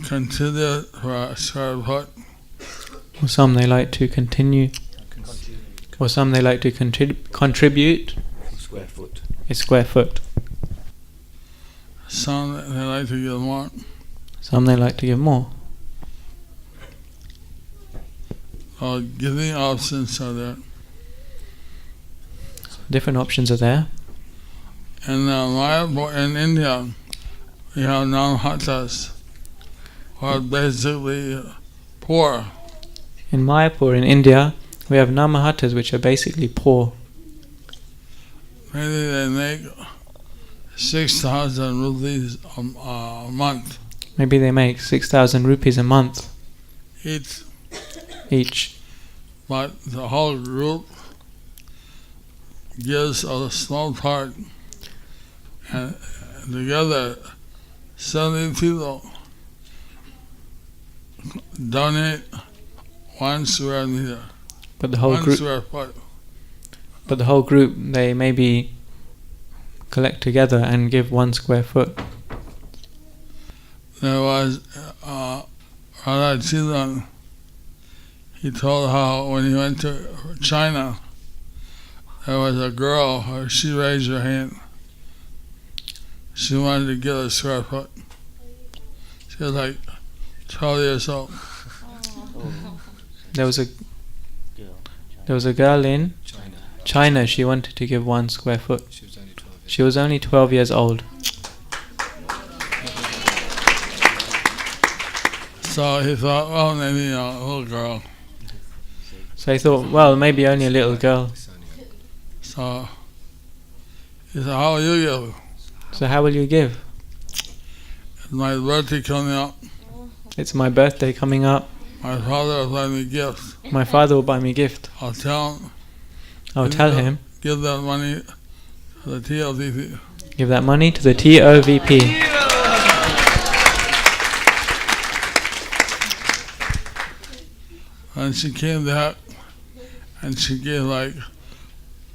consider for a square foot. Or some they like to continue. Or some they like to contribute Square foot. a square foot. Some they like to give more. Some they like to give more. Giving options are there. Different options are there. In India, we have non-hatas, who are basically poor. In Mayapur, in India, we have namahatas, which are basically poor. Maybe they make 6,000 rupees a month Maybe they make 6,000 rupees a month each, each. but the whole group gives a small part, and together 70 people donate 1 square meter. But the whole 1 group, square foot. but the whole group, they maybe collect together and give 1 square foot. There was Radha Chidan. He told how when he went to China, there was a girl, she raised her hand. She wanted to get a square foot. She was like 12 years old. There was a girl in China. She wanted to give 1 square foot. She was only 12 years old. So he thought, well, maybe a little girl. So he thought, well, maybe only a little girl. So he said, how will you give? So how will you give? It's my birthday coming up. It's my birthday coming up. My father will buy me gifts. My father will buy me a gift. I'll tell him. I'll tell him, Give that money to the TLVP. give that money to the TOVP. And she came back and she gave like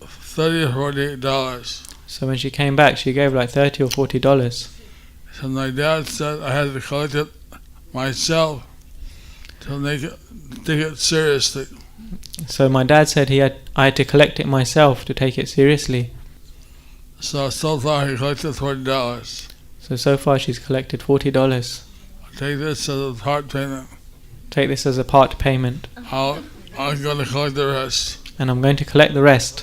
$30 or $48. So when she came back, she gave like $30 or $40. So my dad said I had to collect it myself to take it seriously. So my dad said I had to collect it myself to take it seriously. So far he collected $40. So far she's collected $40. I'll take this as a part payment. Take this as a part payment. I'm going to collect the rest. And I'm going to collect the rest.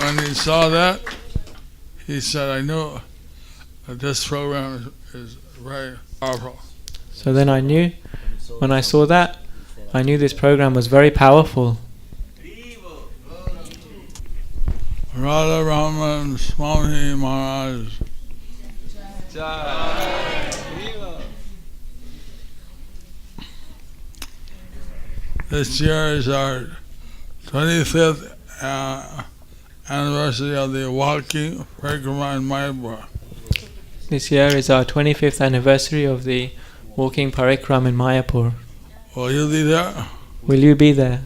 When he saw that, he said, I knew that this program is very powerful. So then I knew, when I saw that, I knew this program was very powerful. Radha Raman Swami Maharaj. This year is our 25th anniversary of the walking parikrama in Mayapur. This year is our 25th anniversary of the walking parikram in Mayapur. Will you be there? Will you be there?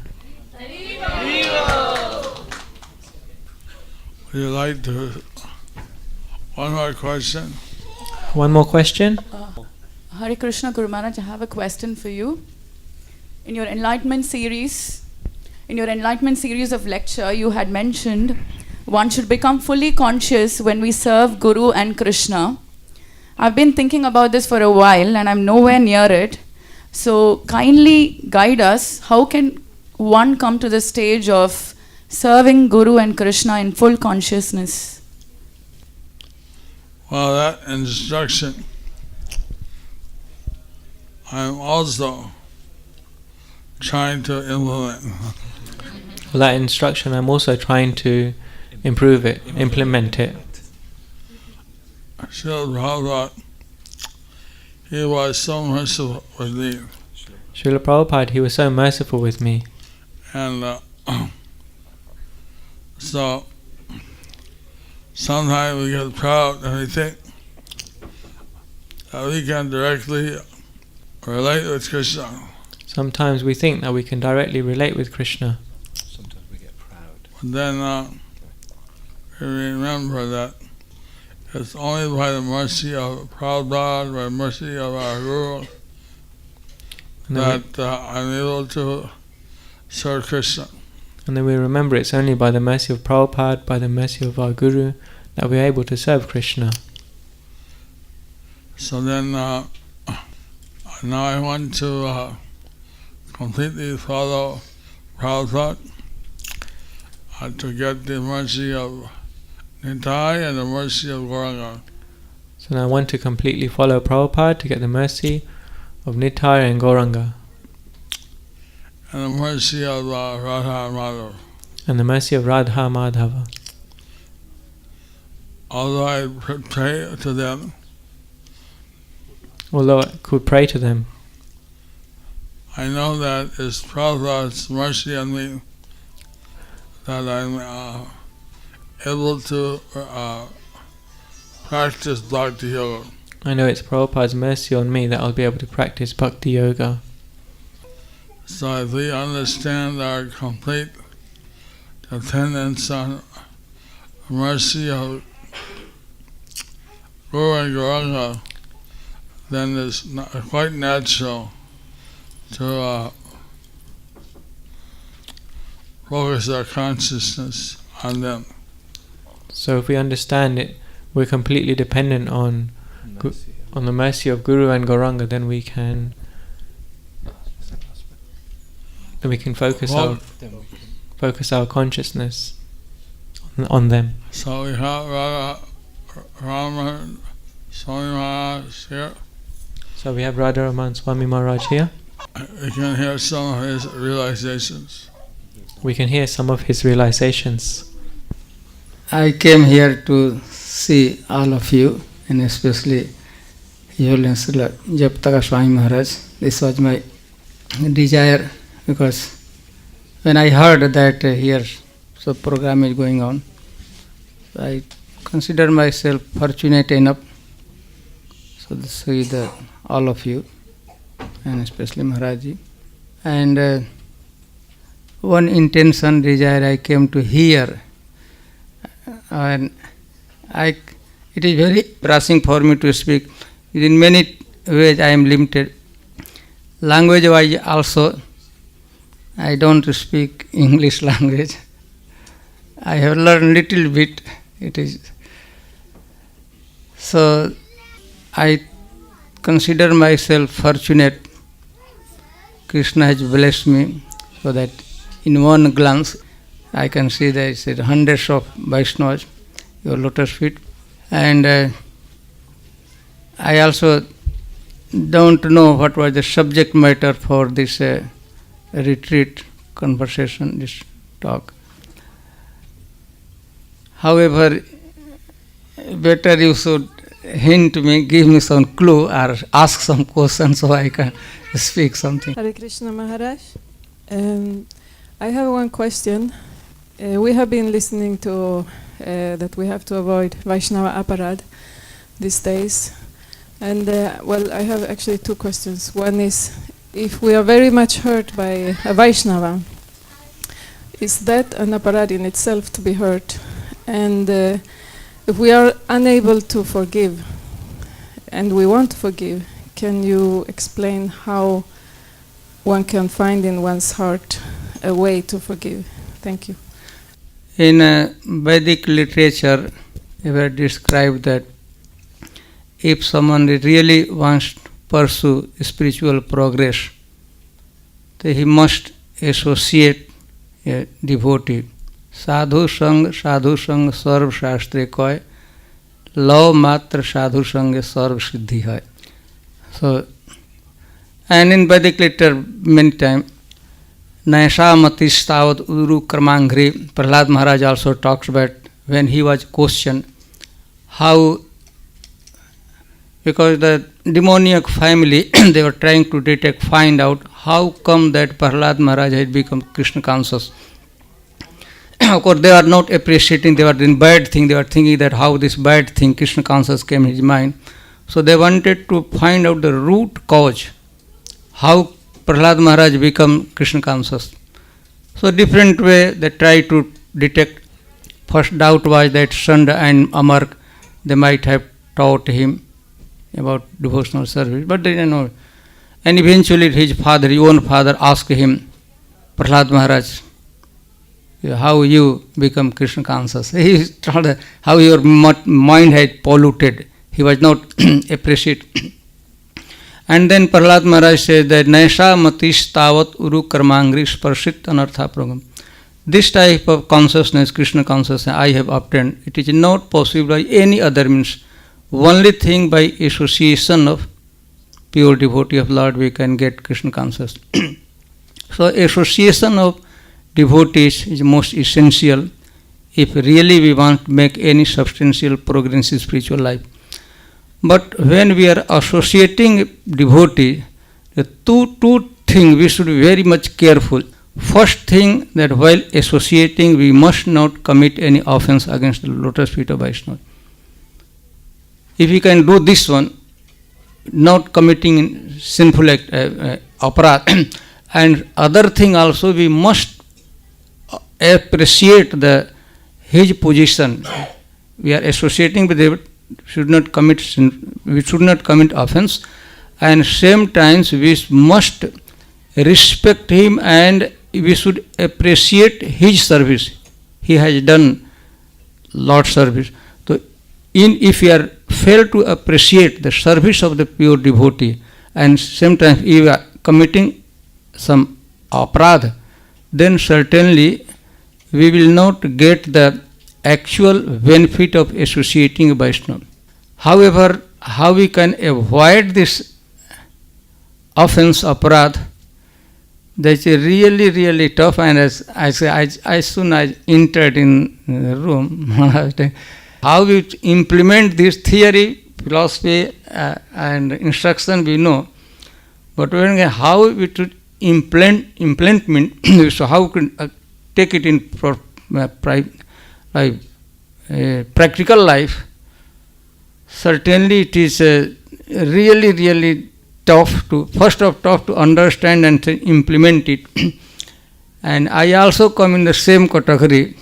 Would you like to? One more question. One more question? Hare Krishna, Guru Maharaj, I have a question for you. In your enlightenment series of lecture, you had mentioned one should become fully conscious when we serve Guru and Krishna. I've been thinking about this for a while and I'm nowhere near it. So kindly guide us. How can one come to the stage of serving Guru and Krishna in full consciousness? Well, that instruction I'm also trying to implement. Well, that instruction I'm also trying to improve it, implement it. Srila Prabhupada, he was so merciful with me. Srila Prabhupada, he was so merciful with me. And so sometimes we get proud and we think that we can directly relate with Krishna. Sometimes we think that we can directly relate with Krishna. Sometimes we get proud. But then we remember that it's only by the mercy of Prabhupada, by the mercy of our Guru, that I'm able to serve Krishna. And then we remember it's only by the mercy of Prabhupada, by the mercy of our Guru, that we're able to serve Krishna. So then now I want to completely follow Prabhupada to get the mercy of Nitai and the mercy of Gauranga. So now I want to completely follow Prabhupada to get the mercy of Nitai and Gauranga. And the mercy of Radha Madhava. And the mercy of Radha Madhava. Although I pray to them, Although I could pray to them, I know that it's Prabhupada's mercy on me that I'm able to practice Bhakti Yoga. I know it's Prabhupada's mercy on me that I'll be able to practice Bhakti Yoga. So if we understand our complete dependence on the mercy of Guru and Gauranga, then it's quite natural to focus our consciousness on them. So if we understand it, we're completely dependent on the mercy of Guru and Gauranga, then we can focus our consciousness on them. So we have Radha Swami Maharaj here. So we have Radharaman Swami Maharaj here. We can hear some of his realizations. We can hear some of his realizations. I came here to see all of you, and especially Your H.H.Jayapataka Swami Maharaj. This was my desire, because when I heard that here so program is going on, I consider myself fortunate enough so to see all of you, and especially Maharaji. And one intention, desire, I came to hear, and it is very pressing for me to speak. In many ways I am limited. Language wise also, I don't speak English language. I have learned little bit. It is so I consider myself fortunate. Krishna has blessed me so that in one glance I can see there is hundreds of Vaishnavas, your lotus feet. And I also don't know what was the subject matter for this retreat, conversation, this talk. However, better you should hint me, give me some clue or ask some questions so I can speak something. Hare Krishna Maharaj. I have one question. We have been listening to that we have to avoid Vaishnava aparad these days. And well, I have actually two questions. One is, if we are very much hurt by a Vaishnava, is that an aparad in itself to be hurt? And if we are unable to forgive, and we want to forgive, can you explain how one can find in one's heart a way to forgive? Thank you. In Vedic literature, it was described that if someone really wants to pursue spiritual progress, then he must associate a devotee. Sadhu sang sarv shastre koi, lav matra sadhu sang sarv siddhi hai. So, and in Vedic literature many times, Naisha matis tavat uru karmangri, Prahlad Maharaj also talks about when he was questioned how, because the demoniac family, they were trying to find out how come that Prahlad Maharaj had become Krishna conscious. Of course, they are not appreciating, they were doing bad thing, they were thinking that how this bad thing, Krishna conscious, came in his mind. So they wanted to find out the root cause, how Prahlad Maharaj become Krishna conscious. So different way they try to detect. First doubt was that Sanda and Amar, they might have taught him about devotional service, but they didn't know. And eventually his father, his own father, asked him, Prahlad Maharaj, how you become Krishna conscious? He told how your mind had polluted. He was not appreciated. And then Prahlad Maharaj says that Naisha matis tavat uru karmangri sparshit anartha pragam. This type of consciousness, Krishna consciousness, I have obtained. It is not possible by any other means. Only thing by association of pure devotee of Lord we can get Krishna consciousness. So association of devotees is most essential if really we want to make any substantial progress in spiritual life. But when we are associating devotee, the two things we should be very much careful. First thing, that while associating, we must not commit any offense against the lotus feet of Vaishnava. If we can do this one, not committing sinful act, aparad, and other thing also, we must appreciate his position. We are associating with him. We should not commit offense, and same times we must respect him and we should appreciate his service. He has done Lord's service. So, if we are fail to appreciate the service of the pure devotee, and same time we are committing some aparad, then certainly we will not get the actual benefit of associating Vaishnava. However, how we can avoid this offense, aparad, that's really, really tough. And as soon as I entered in the room, how we implement this theory, philosophy, and instruction we know, but when how we should implement, so how we can take it in practical life, certainly it is really, really tough to understand and to implement it. And I also come in the same category.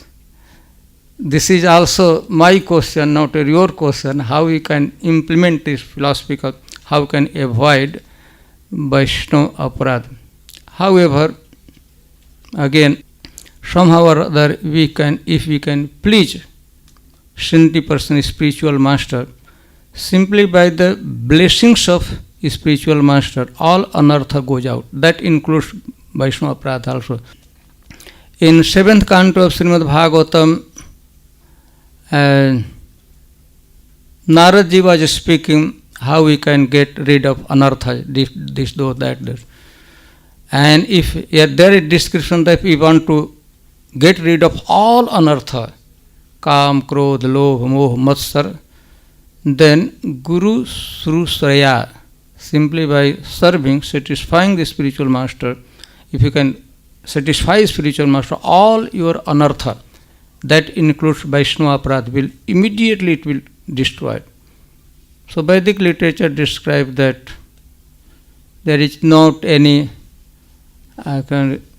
This is also my question, not your question, how we can implement this philosophy, how we can avoid Vaishnava aparad. However, again, somehow or other, if we can please Srinti person, spiritual master, simply by the blessings of spiritual master, all anartha goes out. That includes Vaishnava aparad also. In 7th canto of Srimad Bhagavatam, Naradji was speaking how we can get rid of anartha, this, those, that. And if there is description that we want to get rid of all anartha, Kam, Krodh, Lobh, Moh, Matsar, then Guru Srusraya, simply by serving, satisfying the spiritual master, if you can satisfy spiritual master, all your anartha, that includes Vaishnava aparadha, will immediately it will destroy. So Vedic literature describes that there is not any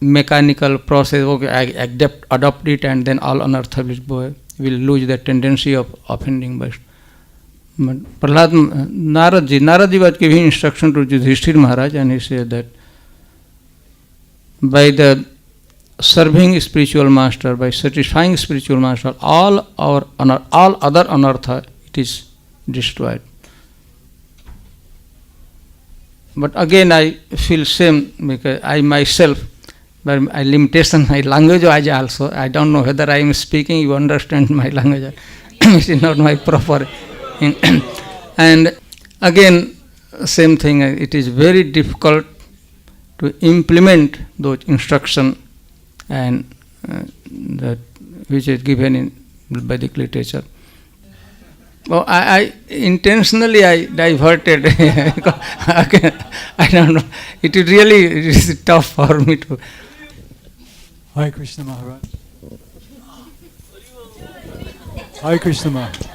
mechanical process. Okay, I adopt it, and then all anartha will lose the tendency of offending Vaishnava. Prahlad Narad ji was giving instruction to Yudhishthir Maharaj, and he said that by the serving spiritual master, by satisfying spiritual master, all other anartha, it is destroyed. But again I feel shame because I myself, by my limitation, my language also, I don't know whether I am speaking, you understand my language. It is not my proper. And again, same thing, it is very difficult to implement those instructions and that which is given in Vedic literature. Well, I intentionally I diverted. I don't know. It is tough for me to. Hare Krishna Maharaj. Hare Krishna Maharaj.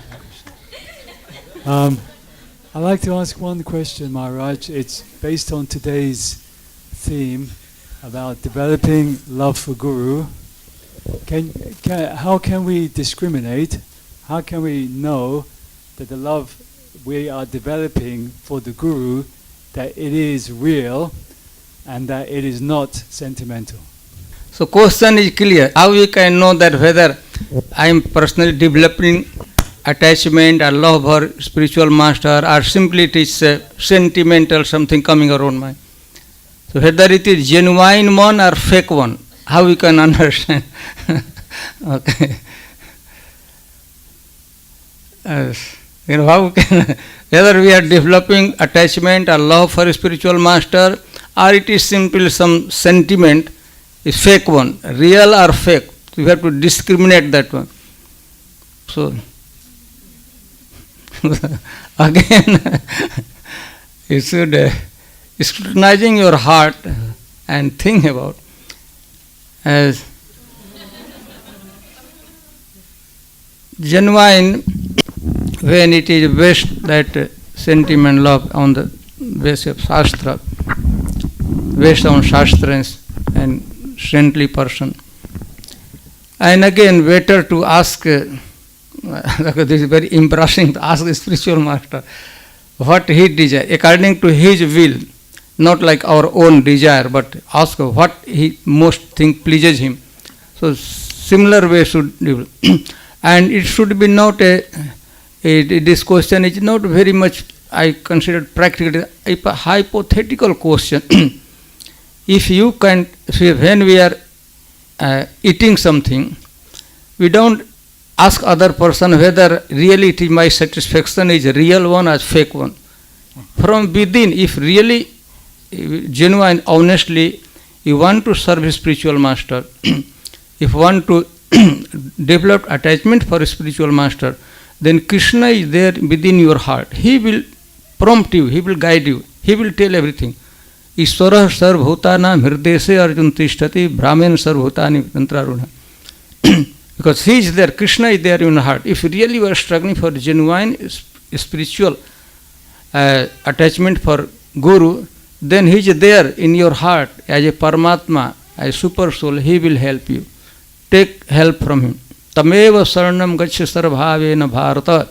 I'd like to ask one question, Maharaj. It's based on today's theme about developing love for Guru. How can we discriminate? How can we know that the love we are developing for the Guru, that it is real and that it is not sentimental? So question is clear. How we can know that whether I am personally developing attachment or love for spiritual master, or simply it is sentimental something coming around me. So whether it is genuine one or fake one, how we can understand? Okay. How can, whether we are developing attachment or love for a spiritual master, or it is simply some sentiment, is fake one, real or fake. We have to discriminate that one. So again, you should scrutinizing your heart and think about as genuine when it is based that sentiment love on the basis of Shastra, based on Shastrans and saintly person. And again, better to ask, this is very embarrassing to ask the spiritual master what he desires, according to his will, not like our own desire, but ask what he most think pleases him. So similar way should develop. And it should be not this question is not very much, I consider practical, a hypothetical question. If you can, when we are eating something, we don't ask other person whether really it is my satisfaction is a real one or fake one. From within, if really genuine, honestly, you want to serve a spiritual master, if you want to develop attachment for a spiritual master, then Krishna is there within your heart. He will prompt you, he will guide you, he will tell everything. Ishvara sarvbhutanam hirdeshe arjun tishtati brahmen sarvbhutani tantraruna. Because he is there, Krishna is there in your heart. If really you are struggling for genuine spiritual attachment for Guru, then he is there in your heart as a Paramatma, as a super soul. He will help you. Take help from him. Tameva saranam gaccha sarvabhavena bharata.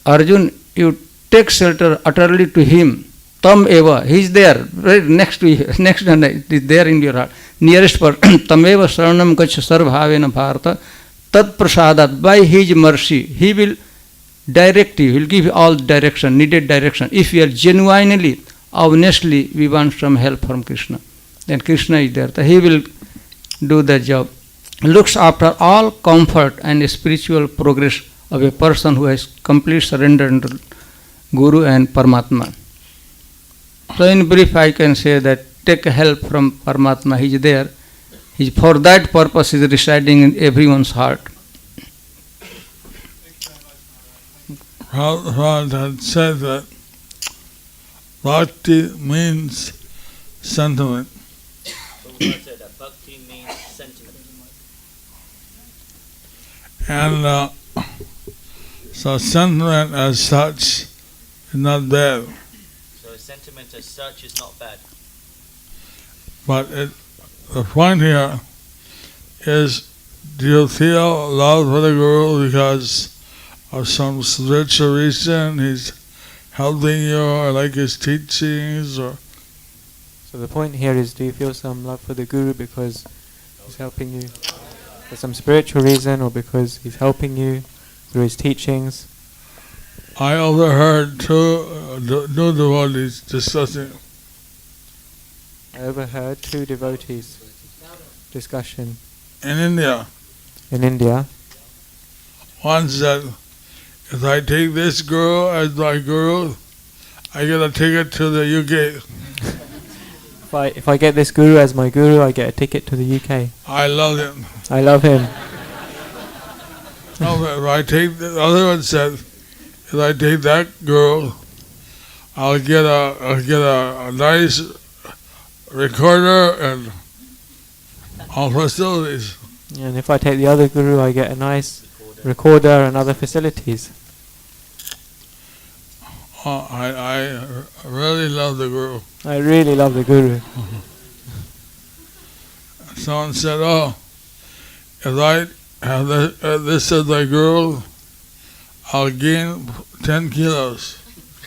Arjun, you take shelter utterly to him. Tam eva, he is there, right next to you, next and is there in your heart. Nearest part, Tameva saranam gaccha sarvabhavena bharata. Tad prasadat, by his mercy, he will direct you, he will give you all direction, needed direction. If we are genuinely, honestly, we want some help from Krishna, then Krishna is there. So he will do the job. Looks after all comfort and spiritual progress of a person who has complete surrender to Guru and Paramatma. So in brief, I can say that take help from Paramatma. He is there. He, for that purpose, is residing in everyone's heart. Prabhupada had said that bhakti means sentiment. Bhakti means sentiment. And so sentiment as such is not bad. So sentiment as such is not bad. But the point here is, do you feel love for the Guru because of some spiritual reason? He's helping you, or like his teachings, or... So the point here is, do you feel some love for the Guru because he's helping you for some spiritual reason, or because he's helping you through his teachings? I overheard two devotees discussing. I overheard two devotees discussion In India, one said, if I take this guru as my guru, I get a ticket to the UK. If I get this Guru as my Guru, I get a ticket to the UK. I love him. I love him. If I take the other one said, if I take that guru, I'll get a nice recorder and all facilities. And if I take the other Guru, I get a nice recorder and other facilities. Oh, I really love the Guru. I really love the Guru. Someone said, oh, if I have this as my Guru, I'll gain 10 kilos.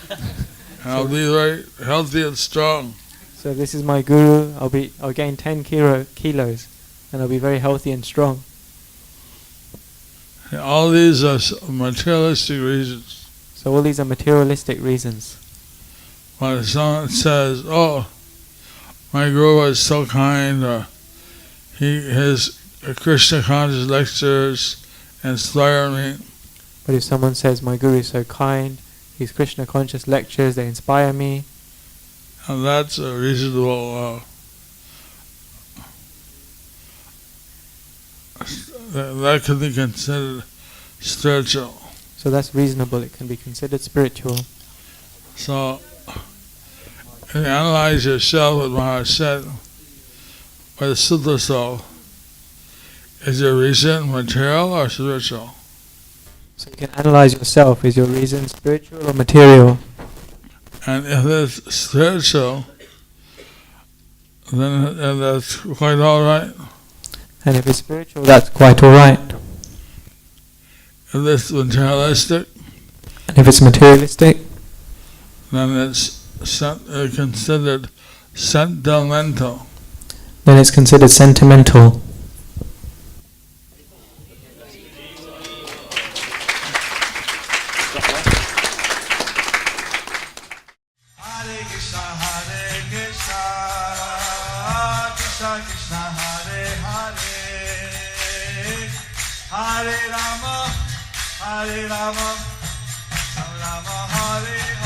And I'll be very healthy and strong. So this is my Guru, I'll gain 10 kilos and I'll be very healthy and strong. And all these are materialistic reasons. So all these are materialistic reasons. When someone says, oh, my Guru is so kind, or his Krishna conscious lectures inspire me. But if someone says, my Guru is so kind, his Krishna conscious lectures, they inspire me, and that's a reasonable, that can be considered spiritual. So that's reasonable, it can be considered spiritual. So, if you analyze yourself, as Maharaj said, by the Sutra soul, is your reason material or spiritual? So you can analyze yourself, is your reason spiritual or material? And if it's spiritual, then that's quite alright. And if it's spiritual, that's quite alright. If it's materialistic, and if it's materialistic, then it's considered sentimental. Then it's considered sentimental. Hare Rama, Rama Hare